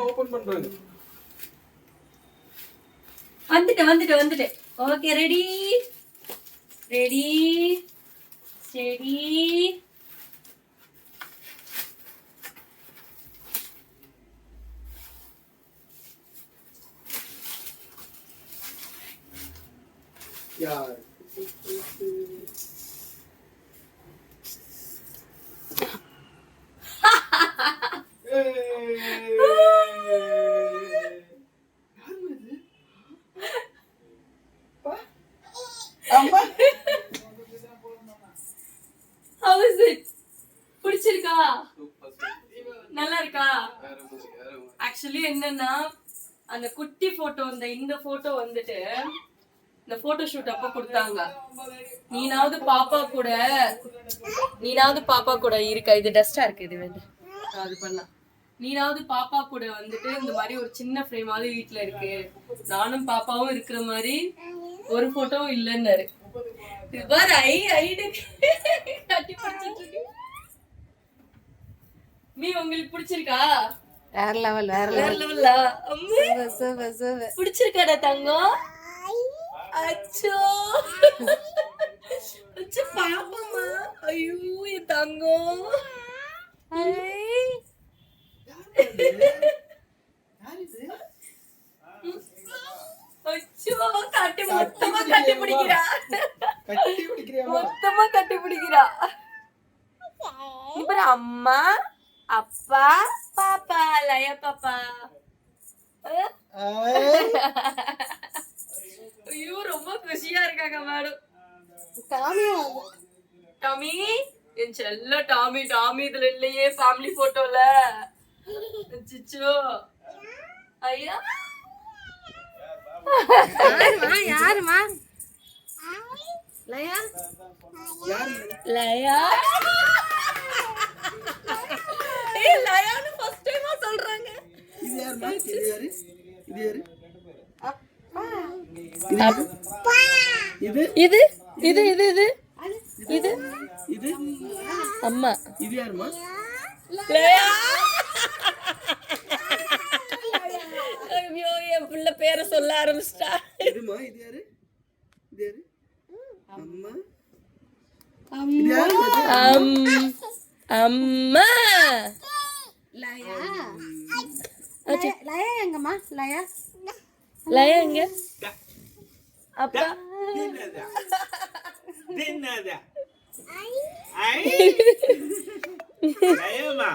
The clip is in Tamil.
ஓபன் பண்றாங்க. வந்துட்டு ஓகே ரெடி ஸ்டெடி. யார் பிடிச்சிருக்கா? நல்லா இருக்கா? ஆக்சுவலி என்னன்னா அந்த குட்டி போட்டோ இந்த போட்டோ வந்துட்டு இந்த போட்டோ ஷூட் அப்ப கொடுத்தாங்க. நீனாவது பாப்பா கூட இருக்கா? இது டஸ்டா இருக்கு, இது வேண்டாம், அது பண்ணலாம். நீனாவது பாப்பா கூட வந்துட்டு இந்த மாதிரி ஒரு சின்ன ஃப்ரேமாவது வீட்டுல இருக்கு, நானும் பாப்பாவும் இருக்கிற மாதிரி ஒரு போட்டோவும் இல்லைன்னாரு. உங்களுக்கு பிடிச்சிருக்கா? வேற லெவல் பிடிச்சிருக்காடா தங்கம்? அச்சோ பாப்பமா, ஐயோ என் தங்கம். மொத்தமா கட்டி பிடிக்கிறா. இப்ப அம்மா அப்பா பாப்பா லயா பாப்பா. ஐயோ ரொம்ப குஷியா இருக்காங்க மேடம். டாமி என் செல்ல டாமி இதுல இல்லையே ஃபேமிலி போட்டோல. அச்சச்சோ ஐயா யாருமா லயா லயான்னு ஃபர்ஸ்ட் டைமா சொல்றாங்க. இது யாருமா? இது அம்மா. இது யாருமா? லயா. ஐயோ என் பிள்ளை பேரை சொல்ல ஆரம்பிச்சிட்டா. இதுமா இது யாரு? அம்மா. அம்மா லயா எங்கம்மா? லயா எங்க? அப்பா லயமா